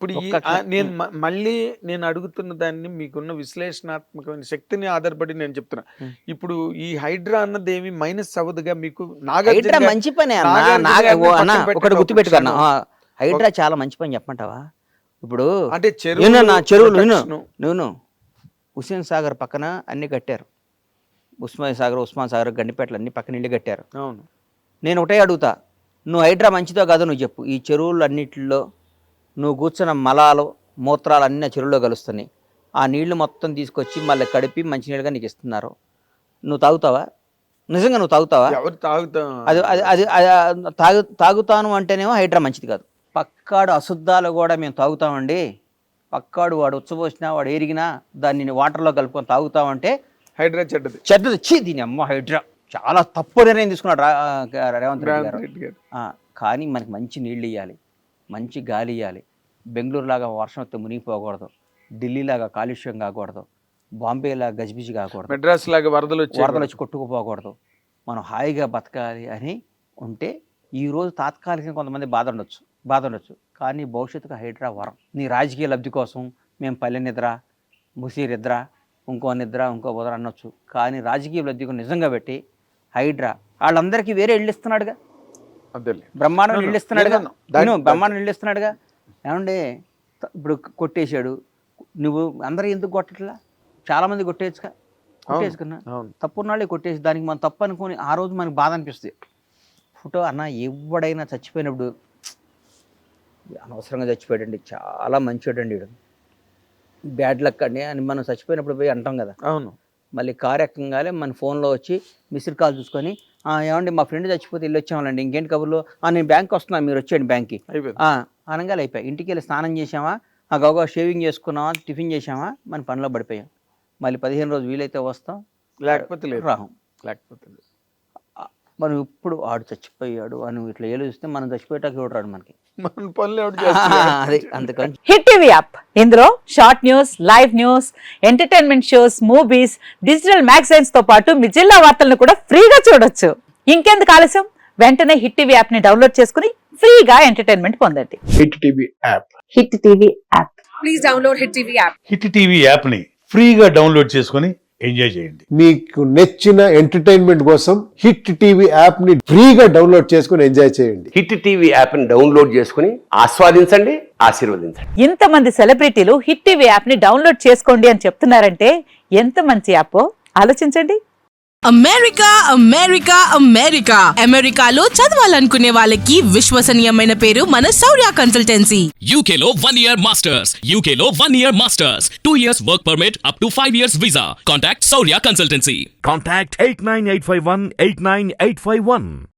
ఇప్పుడు మళ్ళీ నేను అడుగుతున్న దాన్ని మీకున్న విశ్లేషణాత్మకమైన శక్తిని ఆధారపడి నేను చెప్తున్నా. ఇప్పుడు ఈ హైడ్రా అన్నది ఏమి మైనస్ అవ్వదుగా మీకు? హైడ్రా మంచి పని ఒకటి గుర్తుపెట్టుకున్నా, హైడ్రా చాలా మంచి పని చెప్పమంటావా? ఇప్పుడు అంటే చెరువులు హుస్సేన్ సాగర్ పక్కన అన్ని కట్టారు, ఉస్మాన్ సాగర్ గండిపేటలు అన్ని పక్కన ఇల్లు కట్టారు. అవును, నేను ఒకటే అడుగుతా, నువ్వు హైడ్రా మంచిదో కాదో నువ్వు చెప్పు. ఈ చెరువులు అన్నిటిలో నువ్వు కూర్చున్న మలాలు మూత్రాలు అన్నీ చెరువులో కలుస్తున్నాయి. ఆ నీళ్లు మొత్తం తీసుకొచ్చి మళ్ళీ కడిపి మంచినీళ్ళుగా నీకు ఇస్తున్నారు. నువ్వు తాగుతావా? నిజంగా నువ్వు తాగుతావా? అది తాగుతాను అంటేనేమో హైడ్రా మంచిది కాదు. పక్కాడు అశుద్ధాలు కూడా మేము తాగుతామండి, పక్కాడు వాడు ఉచ్చబోసినా వాడు ఎరిగినా దాన్ని వాటర్లో కలుపుకొని తాగుతామంటే హైడ్రా చెడ్డది. చెడ్డది దీని అమ్మ హైడ్రా చాలా తప్పు నిర్ణయం తీసుకున్నాడు రేవంత్ రెడ్డి గారు. కానీ మనకి మంచి నీళ్ళు ఇవ్వాలి, మంచి గాలి ఇవ్వాలి. బెంగళూరు లాగా వర్షం వస్తే మునిగిపోకూడదు, ఢిల్లీ లాగా కాలుష్యం కాకూడదు, బాంబే లాగా గజిబిజి కాకూడదు, మెడ్రాస్ లాగా వరదలు వచ్చి కొట్టుకుపోకూడదు. మనం హాయిగా బతకాలి అని ఉంటే ఈరోజు తాత్కాలికంగా కొంతమంది బాధ ఉండొచ్చు, కానీ భవిష్యత్తుకు హైడ్రా వరం. నీ రాజకీయ లబ్ధి కోసం మేము పల్లె నిద్ర, ముసీర్ నిద్ర, ఇంకో బుధర అనొచ్చు, కానీ రాజకీయ లబ్ధికి నిజంగా పెట్టి హైడ్రా వాళ్ళందరికీ వేరే ఇళ్ళు ఇస్తున్నాడుగా, బ్రహ్మాండం ఇళ్ళు ఇస్తున్నాడుగా, బ్రహ్మాండం ఇళ్ళు ఇస్తున్నాడుగా. ఏమంటే ఇప్పుడు కొట్టేశాడు, నువ్వు అందరూ ఎందుకు కొట్టట్లా? చాలామంది కొట్టేసుకున్నా తప్పున్నాళ్ళే కొట్టేసి దానికి మనం తప్పు అనుకొని ఆ రోజు మనకు బాధ అనిపిస్తుంది. ఫోటో అన్న ఎవడైనా చచ్చిపోయినప్పుడు అనవసరంగా చచ్చిపోయాడండి, చాలా మంచివాడండి, బ్యాడ్ లక్ అండి అని మనం చచ్చిపోయినప్పుడు పోయి అంటాం కదా. అవును, మళ్ళీ కారు ఎక్కగానే మన ఫోన్లో వచ్చి మిస్డ్ కాల్ చూసుకొని ఏమండి మా ఫ్రెండ్ చచ్చిపోతే వెళ్ళి వచ్చామండి, ఇంకేంటి కబుర్లో, నేను బ్యాంక్ వస్తున్నాను మీరు వచ్చేయండి బ్యాంక్కి అనగానే అయిపోయాయి. ఇంటికి వెళ్ళి స్నానం చేసామా, గౌగా షేవింగ్ చేసుకున్నామా, టిఫిన్ చేసామా, మన పనిలో పడిపోయాం. మళ్ళీ 15 రోజు వీలైతే వస్తాం, లేకపోతే రాహం. లేకపోతే మనం ఇప్పుడు ఆడు చచ్చిపోయాడు అని ఇట్లా ఏలు చూస్తే మనం చచ్చిపోయేటానికి చూడరాడు మనకి. అందుకని హిట్ టీవీ యాప్, ఇందులో short news, live news, entertainment shows, movies, digital magazines తో పాటు మీ జిల్లా వార్తలను కూడా ఫ్రీగా చూడొచ్చు. ఇంకెందుకు ఆలస్యం, వెంటనే హిట్ టీవీ యాప్ ని డౌన్లోడ్ చేసుకుని ఫ్రీగా ఎంటర్టైన్మెంట్ పొందండి. Hit TV app, hit TV app, please download hit TV app. Hit TV app ని ఫ్రీగా డౌన్లోడ్ చేసుకుని ఎంజాయ్ చేయండి. మీకు నచ్చిన ఎంటర్టైన్మెంట్ కోసం హిట్ టీవీ యాప్ ని ఫ్రీగా డౌన్లోడ్ చేసుకుని ఎంజాయ్ చేయండి. హిట్ టీవీ యాప్ ని డౌన్లోడ్ చేసుకుని ఆస్వాదించండి, ఆశీర్వదించండి. ఇంతమంది సెలబ్రిటీలు హిట్ టీవీ యాప్ ని డౌన్లోడ్ చేసుకోండి అని చెప్తున్నారంటే ఎంత మంచి యాప్ ఆలోచించండి. అమెరికా అమెరికా అమెరికా అమెరికాలో చదవాలనుకునే వాళ్ళకి విశ్వసనీయమైన పేరు మన శౌర్య కన్సల్టెన్సీ. UK లో 1 year masters, UK లో 1 year masters, 2 years work permit up to 5 years visa. Contact Saurya Consultancy. Contact 89851 89851.